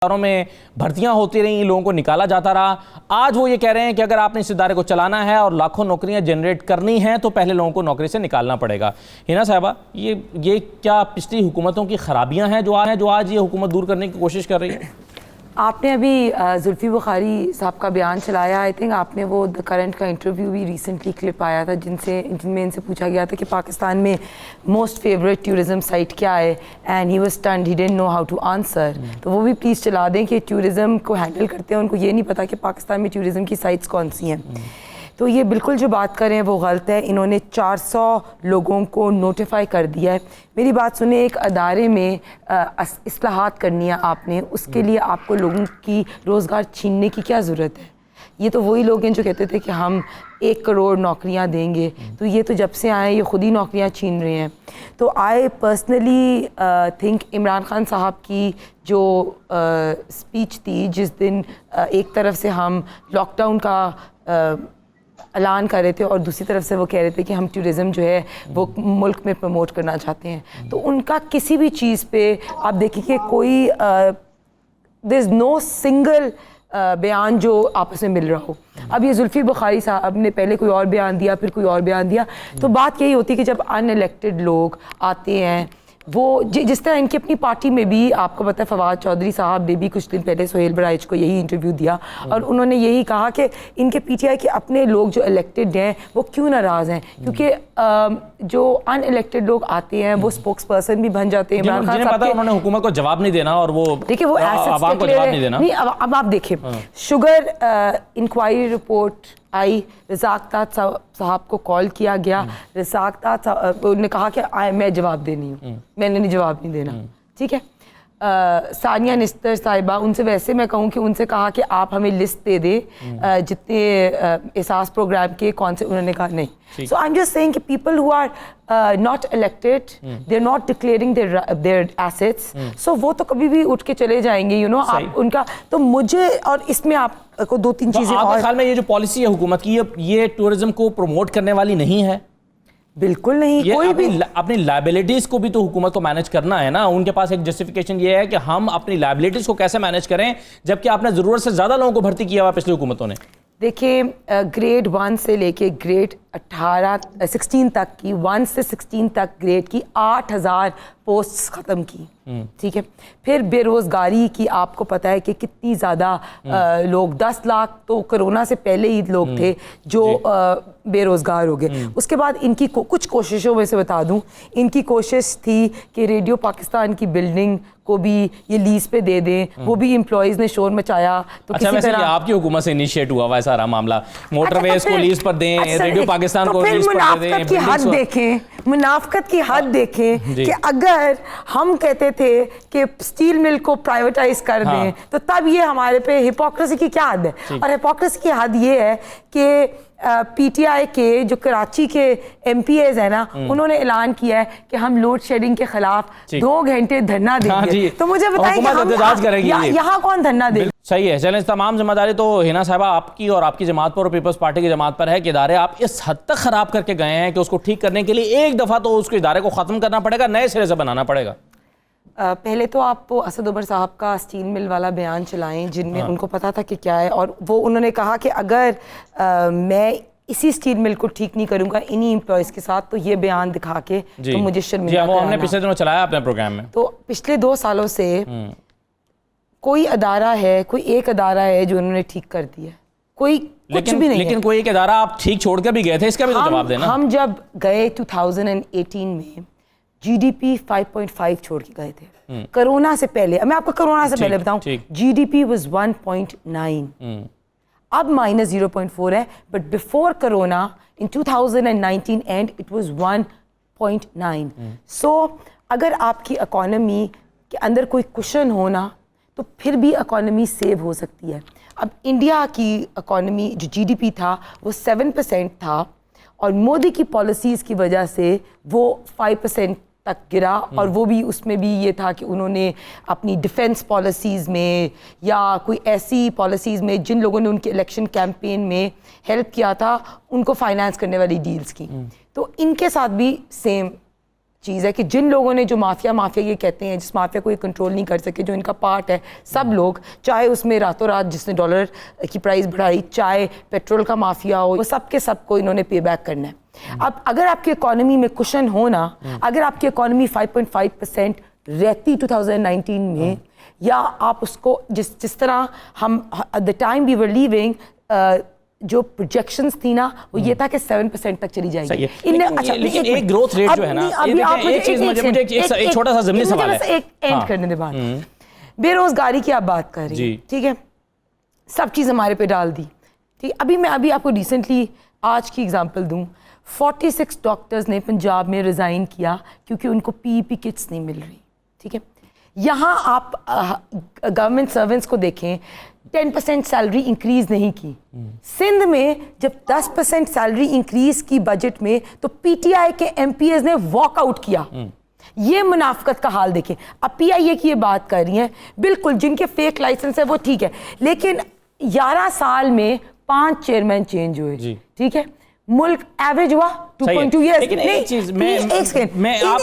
में भर्तियां होती रहीं, लोगों को निकाला जाता रहा। आज वो ये कह रहे हैं कि अगर आपने इस इदारे को चलाना है और लाखों नौकरियां जनरेट करनी हैं तो पहले लोगों को नौकरी से निकालना पड़ेगा। हिना साहिबा, ये क्या पिछली हुकूमतों की खराबियां हैं जो आज ये हुकूमत दूर करने की कोशिश कर रही है? आपने अभी जुल्फी बुखारी साहब का बयान चलाया। आई थिंक आपने वो द करंट का इंटरव्यू भी रिसेंटली क्लिप आया था जिनमें इनसे पूछा गया था कि पाकिस्तान में मोस्ट फेवरेट टूरिज़म साइट क्या है, and he was stunned, he didn't know how to answer. तो वो भी प्लीज़ चला दें कि टूरिज़म को हैंडल करते हैं उनको ये नहीं पता कि पाकिस्तान में टूरिज़म की साइट्स कौन सी हैं। तो ये बिल्कुल जो बात कर रहे हैं वो गलत है। इन्होंने 400 लोगों को नोटिफाई कर दिया है। मेरी बात सुने, एक अदारे में इस्लाहात करनी है आपने, उसके लिए आपको लोगों की रोज़गार छीनने की क्या ज़रूरत है? ये तो वही लोग हैं जो कहते थे कि हम 1 करोड़ नौकरियां देंगे, तो ये तो जब से आए ये खुद ही नौकरियां छीन रहे हैं। तो I personally think Imran Khan साहब की जो स्पीच थी जिस दिन एक तरफ से हम लॉकडाउन का ऐलान कर रहे थे और दूसरी तरफ से वो कह रहे थे कि हम टूरिज़म जो है वो मुल्क में प्रमोट करना चाहते हैं, तो उनका किसी भी चीज़ पे आप देखिए कि कोई देयर इज़ नो सिंगल बयान जो आपस में मिल रहा हो। अब ये जुल्फी बुखारी साहब ने पहले कोई और बयान दिया, फिर कोई और बयान दिया। तो बात यही होती है कि जब अनइलेक्टेड लोग आते हैं, वो जिस तरह इनकी अपनी पार्टी में भी आपको पता है फवाद चौधरी साहब ने भी कुछ दिन पहले सोहेल बराइच को यही इंटरव्यू दिया और उन्होंने यही कहा कि इनके पीटीआई के अपने लोग जो इलेक्टेड हैं वो क्यों नाराज़ हैं, क्योंकि जो अनइलेक्टेड लोग आते हैं वो स्पोक्स पर्सन भी बन जाते हैं। इमरान खान साहब उन्होंने हुकूमत को जवाब नहीं देना और वो देखिए वो आवाम को जवाब नहीं देना। नहीं, अब आप देखें शुगर इंक्वायरी रिपोर्ट आई, रज़ाक ताज साहब को कॉल किया गया, रज़ाक ताज साहब ने कहा कि मैं जवाब देनी हूँ, मैंने नहीं जवाब नहीं देना, ठीक है। सानिया निस्तर साहिबा, उनसे वैसे मैं कहूँ कि उनसे कहा कि आप हमें लिस्ट दे दें जितने एहसास प्रोग्राम के कौन से, उन्होंने कहा नहीं। So I am just saying कि people who are not elected, they are not declaring their assets, so वो तो कभी भी उठ के चले जाएंगे, यू नो। आप उनका तो मुझे, और इसमें आपको 2-3 चीज़ें और। आपके ख्याल में ये जो पॉलिसी है हुकूमत की, ये टूरिज्म को प्रमोट करने वाली नहीं है? बिल्कुल नहीं। कोई भी अपनी लायबिलिटीज को भी तो हुकूमत को मैनेज करना है ना। उनके पास एक जस्टिफिकेशन ये है कि हम अपनी लायबिलिटीज को कैसे मैनेज करें, जबकि आपने जरूरत से ज्यादा लोगों को भर्ती किया हुआ पिछली हुकूमतों ने। देखिए ग्रेड 1 से लेके ग्रेड 16 तक की, 1 से 16 तक ग्रेड की 8000 पोस्ट्स ख़त्म की, ठीक है। फिर बेरोज़गारी की आपको पता है कि कितनी ज़्यादा लोग, 10 लाख तो कोरोना से पहले ही लोग थे जो बेरोज़गार हो गए। उसके बाद इनकी कुछ कोशिशों में से बता दूं, इनकी कोशिश थी कि रेडियो पाकिस्तान की बिल्डिंग को भी ये लीज पे दे दें, वो भी एम्प्लॉइज़ ने शोर मचाया। तो अच्छा, वैसे ये आपकी हुकूमत से इनिशिएट हुआ हुआ सारा मामला, मोटरवेज को लीज पर दें, रेडियो पाकिस्तान को लीज पर दे दें। की हद देखें, मुनाफकत की हद देखें कि अगर हम कहते थे कि स्टील मिल को प्राइवेटाइज कर दें तो तब ये हमारे पे हिपोक्रेसी की क्या हद है। और हिपोक्रेसी की हद ये है कि पीटीआई के जो कराची के एमपीएज है ना, उन्होंने ऐलान किया है कि हम लोड शेडिंग के खिलाफ 2 घंटे धरना देंगे। तो मुझे बताएं यहाँ कौन धरना दे? सही है, चलें, तमाम जिम्मेदारी तो हिना साहिबा आपकी और आपकी जमात पर और पीपल्स पार्टी की जमात पर है कि इदारे आप इस हद तक खराब करके गए हैं कि उसको ठीक करने के लिए एक दफा तो उसको इदारे को खत्म करना पड़ेगा, नए सिरे से बनाना पड़ेगा। पहले तो आप वो असद उमर साहब का स्टील मिल वाला बयान चलाएं जिनमें उनको पता था कि क्या है, और वो उन्होंने कहा कि अगर मैं इसी स्टील मिल को ठीक नहीं करूंगा इन्हीं एम्प्लॉयज़ के साथ, तो ये बयान दिखा के तो मुझे शर्मिंदा वो हमने पिछले दिनों चलाया अपने प्रोग्राम में। तो पिछले 2 सालों से कोई अदारा है, कोई एक अदारा है जो उन्होंने ठीक कर दिया, कोई कुछ भी नहीं। लेकिन कोई एक अदारा आप ठीक छोड़ कर भी गए थे, इसका भी तो जवाब देना। हम जब गए 2018 में जीडीपी 5.5 छोड़ के गए थे। कोरोना से पहले, मैं आपको कोरोना से पहले बताऊं, जीडीपी वाज 1.9, अब -0.4 है, but before corona in 2019 and it was 1.9। सो अगर आपकी इकोनॉमी के अंदर कोई कुशन होना तो फिर भी इकोनॉमी सेव हो सकती है। अब इंडिया की इकोनॉमी जो जीडीपी था वो 7% था और मोदी की पॉलिसीज़ की वजह से वो 5% तक गिरा, और वो भी उसमें भी ये था कि उन्होंने अपनी डिफेंस पॉलिसीज़ में या कोई ऐसी पॉलिसीज़ में जिन लोगों ने उनके इलेक्शन कैंपेन में हेल्प किया था उनको फाइनेंस करने वाली डील्स की। तो इनके साथ भी सेम चीज़ है कि जिन लोगों ने जो माफिया ये कहते हैं, जिस माफिया को ये कंट्रोल नहीं कर सके, जो इनका पार्ट है, सब लोग, चाहे उसमें रातों रात जिसने डॉलर की प्राइस बढ़ाई, चाहे पेट्रोल का माफिया हो, वो सब के सब को इन्होंने पे बैक करना है। अब अगर आपकी इकोनॉमी में कुशन हो ना, अगर आपकी इकोनॉमी 5.5% रहती 2019 में, या आप उसको जिस तरह हम at the time we were leaving, जो प्रोजेक्शंस थी ना वो ये था कि 7% तक चली जाएगी। लेकिन एक ग्रोथ रेट जो है ना, एक चीज मुझे एक छोटा सा ज़मीनी सवाल है, एक एंड करने दे बात। बेरोजगारी की आप बात कर रही हैं, ठीक है, सब चीज़ हमारे पे डाल दी, ठीक। अभी आपको रिसेंटली आज की एग्जांपल दूं, 46 डॉक्टर्स ने पंजाब में रिज़ाइन किया क्योंकि उनको पीईपी किट्स नहीं मिल रही, ठीक है। यहाँ आप गवर्नमेंट सर्वेंट्स को देखें, 10% सैलरी इंक्रीज नहीं की। सिंध में जब 10% सैलरी इंक्रीज की बजट में, तो पीटीआई के एमपीएस ने वॉकआउट किया। ये मुनाफकत का हाल देखें। अब पीआईए की ये बात कर रही हैं, बिल्कुल जिनके फेक लाइसेंस है वो ठीक है, लेकिन 11 साल में 5 चेयरमैन चेंज हुए, ठीक है। मुल्क एवरेज हुआ 2.2 ईयर्स।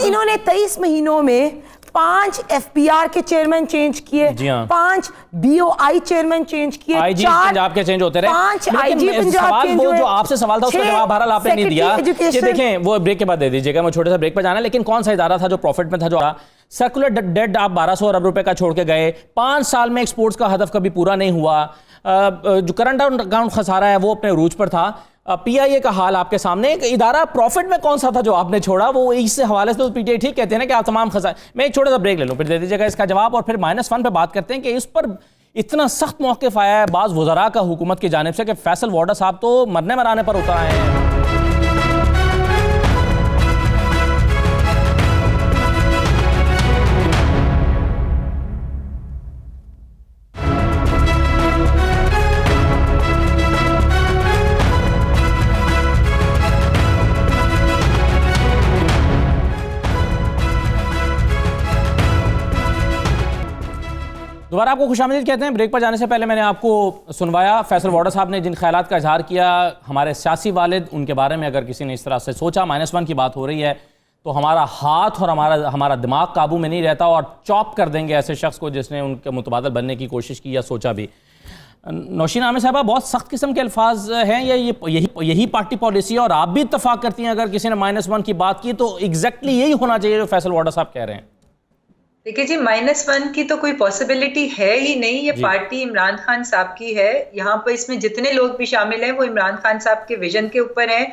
इन्होंने 23 महीनों में 5 एफबीआर के चेयरमैन चेंज किए, 5 बीओआई चेयरमैन चेंज किए, आईजी पंजाब के चेंज होते रहे, 5 आईजी पंजाब चेंज हुए। जो आपसे सवाल था उसका जवाब बहरहाल आपने नहीं दिया कि देखें, वो ब्रेक के बाद दे दीजिएगा, मैं छोटे सा ब्रेक पर जाना है। लेकिन कौन सा इदारा था जो प्रॉफिट में था, जो सर्कुलर डेट आप 1200 अरब रुपए का छोड़ के गए, 5 साल में एक्सपोर्ट्स का हदफ कभी पूरा नहीं हुआ, जो करंट अकाउंट खसारा है वो अपने रूज पर था। पीआईए का हाल आपके सामने, एक इदारा प्रॉफिट में कौन सा था जो आपने छोड़ा, वो इस हवाले से तो पीटीआई ठीक कहते हैं ना कि आप तमाम खसा। मैं एक छोटा सा ब्रेक ले लूँ, फिर दे दीजिएगा इसका जवाब, और फिर -1 पे बात करते हैं कि इस पर इतना सख्त मौक़िफ़ आया है बाज़ वज़रा का हुकूमत की जानिब से कि फैसल वाडा साहब तो मरने मराने पर उतर आए हैं। दोबारा आपको खुशामदीद कहते हैं। ब्रेक पर जाने से पहले मैंने आपको सुनवाया फैसल वाडा साहब ने जिन ख्यालात का इजहार किया, हमारे सियासी वालिद, उनके बारे में अगर किसी ने इस तरह से सोचा, -1 की बात हो रही है तो हमारा हाथ और हमारा दिमाग काबू में नहीं रहता और चॉप कर देंगे ऐसे शख्स को जिसने उनके मुतबादल बनने की कोशिश की या सोचा भी। नौशीन आमिर साहबा, बहुत सख्त किस्म के अल्फाज हैं या यही पार्टी पॉलिसी है, और आप भी इत्तफाक करती हैं अगर किसी ने -1 की बात की तो एग्जैक्टली यही होना चाहिए जो फैसल वाडा साहब कह रहे हैं? देखिए जी, -1 की तो कोई पॉसिबिलिटी है ही नहीं। ये पार्टी इमरान खान साहब की है। यहाँ पर इसमें जितने लोग भी शामिल हैं वो इमरान खान साहब के विजन के ऊपर हैं,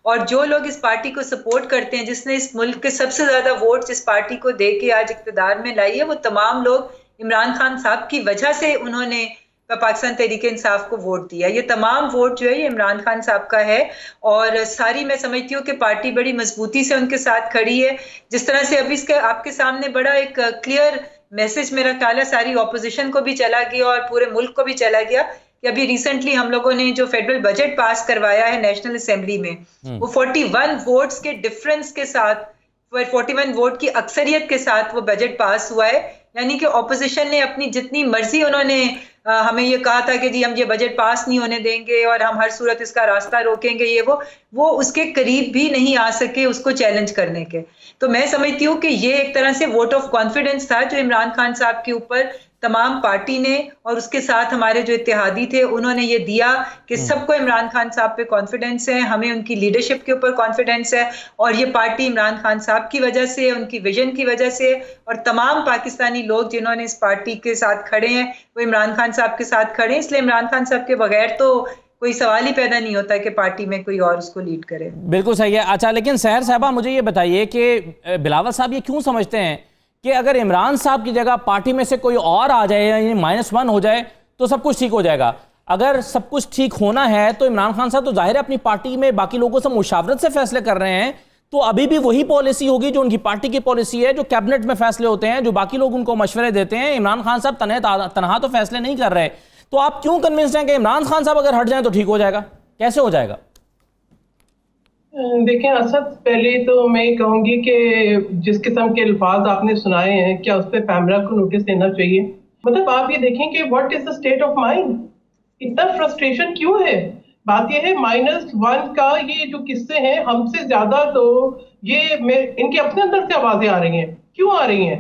और जो लोग इस पार्टी को सपोर्ट करते हैं, जिसने इस मुल्क के सबसे ज्यादा वोट इस पार्टी को दे के आज इक़्तिदार में लाई है, वो तमाम लोग इमरान खान साहब की वजह से उन्होंने पाकिस्तान तहरीके इंसाफ को वोट दिया। ये तमाम वोट जो है ये इमरान खान साहब का है, और सारी मैं समझती हूँ कि पार्टी बड़ी मजबूती से उनके साथ खड़ी है। जिस तरह से अभी इसके आपके सामने बड़ा एक क्लियर मैसेज मेरा ख्याल है सारी ऑपोजिशन को भी चला गया और पूरे मुल्क को भी चला गया कि अभी रिसेंटली हम लोगों ने जो फेडरल बजट पास करवाया है नेशनल असेंबली में, वो 41 वोट्स के डिफरेंस के साथ, 41 वोट की अक्सरियत के साथ वो बजट पास हुआ है। यानी कि ऑपोजिशन ने अपनी जितनी मर्जी, उन्होंने हमें ये कहा था कि जी हम ये बजट पास नहीं होने देंगे और हम हर सूरत इसका रास्ता रोकेंगे, ये वो उसके करीब भी नहीं आ सके उसको चैलेंज करने के। तो मैं समझती हूँ कि ये एक तरह से वोट ऑफ कॉन्फिडेंस था जो इमरान खान साहब के ऊपर तमाम पार्टी ने और उसके साथ हमारे जो इत्तेहादी थे उन्होंने ये दिया कि सबको इमरान खान साहब पे कॉन्फिडेंस है, हमें उनकी लीडरशिप के ऊपर कॉन्फिडेंस है, और ये पार्टी इमरान खान साहब की वजह से, उनकी विजन की वजह से, और तमाम पाकिस्तानी लोग जिन्होंने इस पार्टी के साथ खड़े हैं वो इमरान खान साहब के साथ खड़े हैं। इसलिए इमरान खान साहब के बगैर तो कोई सवाल ही पैदा नहीं होता कि पार्टी में कोई और उसको लीड करे। बिल्कुल सही है। अच्छा, लेकिन सहर साहबा मुझे ये बताइए कि बिलावल साहब ये क्यों समझते हैं कि अगर इमरान साहब की जगह पार्टी में से कोई और आ जाए, यानी -1 हो जाए तो सब कुछ ठीक हो जाएगा? अगर सब कुछ ठीक होना है तो इमरान खान साहब तो जाहिर है अपनी पार्टी में बाकी लोगों से मुशावरत से फैसले कर रहे हैं, तो अभी भी वही पॉलिसी होगी जो उनकी पार्टी की पॉलिसी है, जो कैबिनेट में फैसले होते हैं, जो बाकी लोग उनको मशवरे देते हैं। इमरान खान साहब तनहा तो फैसले नहीं कर रहे, तो आप क्यों कन्विंस्ड हैं कि इमरान खान साहब अगर हट जाएं तो ठीक हो जाएगा? कैसे हो जाएगा? देखें असद, पहले तो मैं कहूंगी कि जिस किस्म के अल्फाज आपने सुनाए हैं, क्या उस पर पैमरा को नोटिस देना चाहिए? मतलब आप ये देखें कि what is the state of mind, इतना फ्रस्ट्रेशन क्यों है? बात यह है -1 का ये जो किस्से हैं हमसे ज्यादा तो ये इनके अपने अंदर से आवाजें आ रही हैं। क्यों आ रही हैं?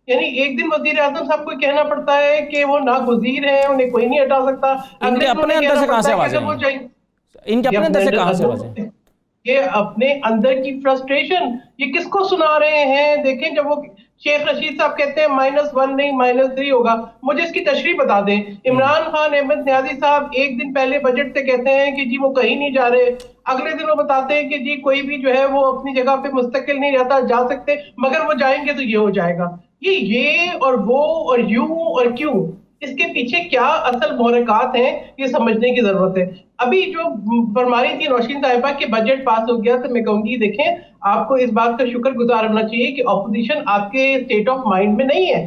यानी एक दिन वजीर आजम साहब को कहना पड़ता है कि वो नागुज़ीर हैं, उन्हें कोई नहीं हटा सकता। इनके अपने अंदर से कहां से आवाजें आई? इनके अपने अंदर से कहां से आवाजें? ये अपने अंदर की फ्रस्ट्रेशन ये किसको सुना रहे हैं? देखें, जब वो शेख रशीद साहब कहते हैं -1 नहीं -3 होगा, मुझे इसकी तशरीह बता दें। इमरान खान अहमद न्याजी साहब एक दिन पहले बजट से कहते हैं कि जी वो कहीं नहीं जा रहे, अगले दिन वो बताते हैं कि जी कोई भी जो है वो अपनी जगह पे मुस्तकिल नहीं रहता, जा सकते, मगर वो जाएंगे तो ये हो जाएगा। ये और वो और यूं और क्यों, इसके पीछे क्या असल मुहरकात हैं, ये समझने की जरूरत है। अभी जो फरमा रही थी नौशीन साहिबा कि बजट पास हो गया, तो मैं कहूंगी देखें, आपको इस बात का शुक्रगुजार होना चाहिए कि ऑपोजिशन आपके स्टेट ऑफ माइंड में नहीं है।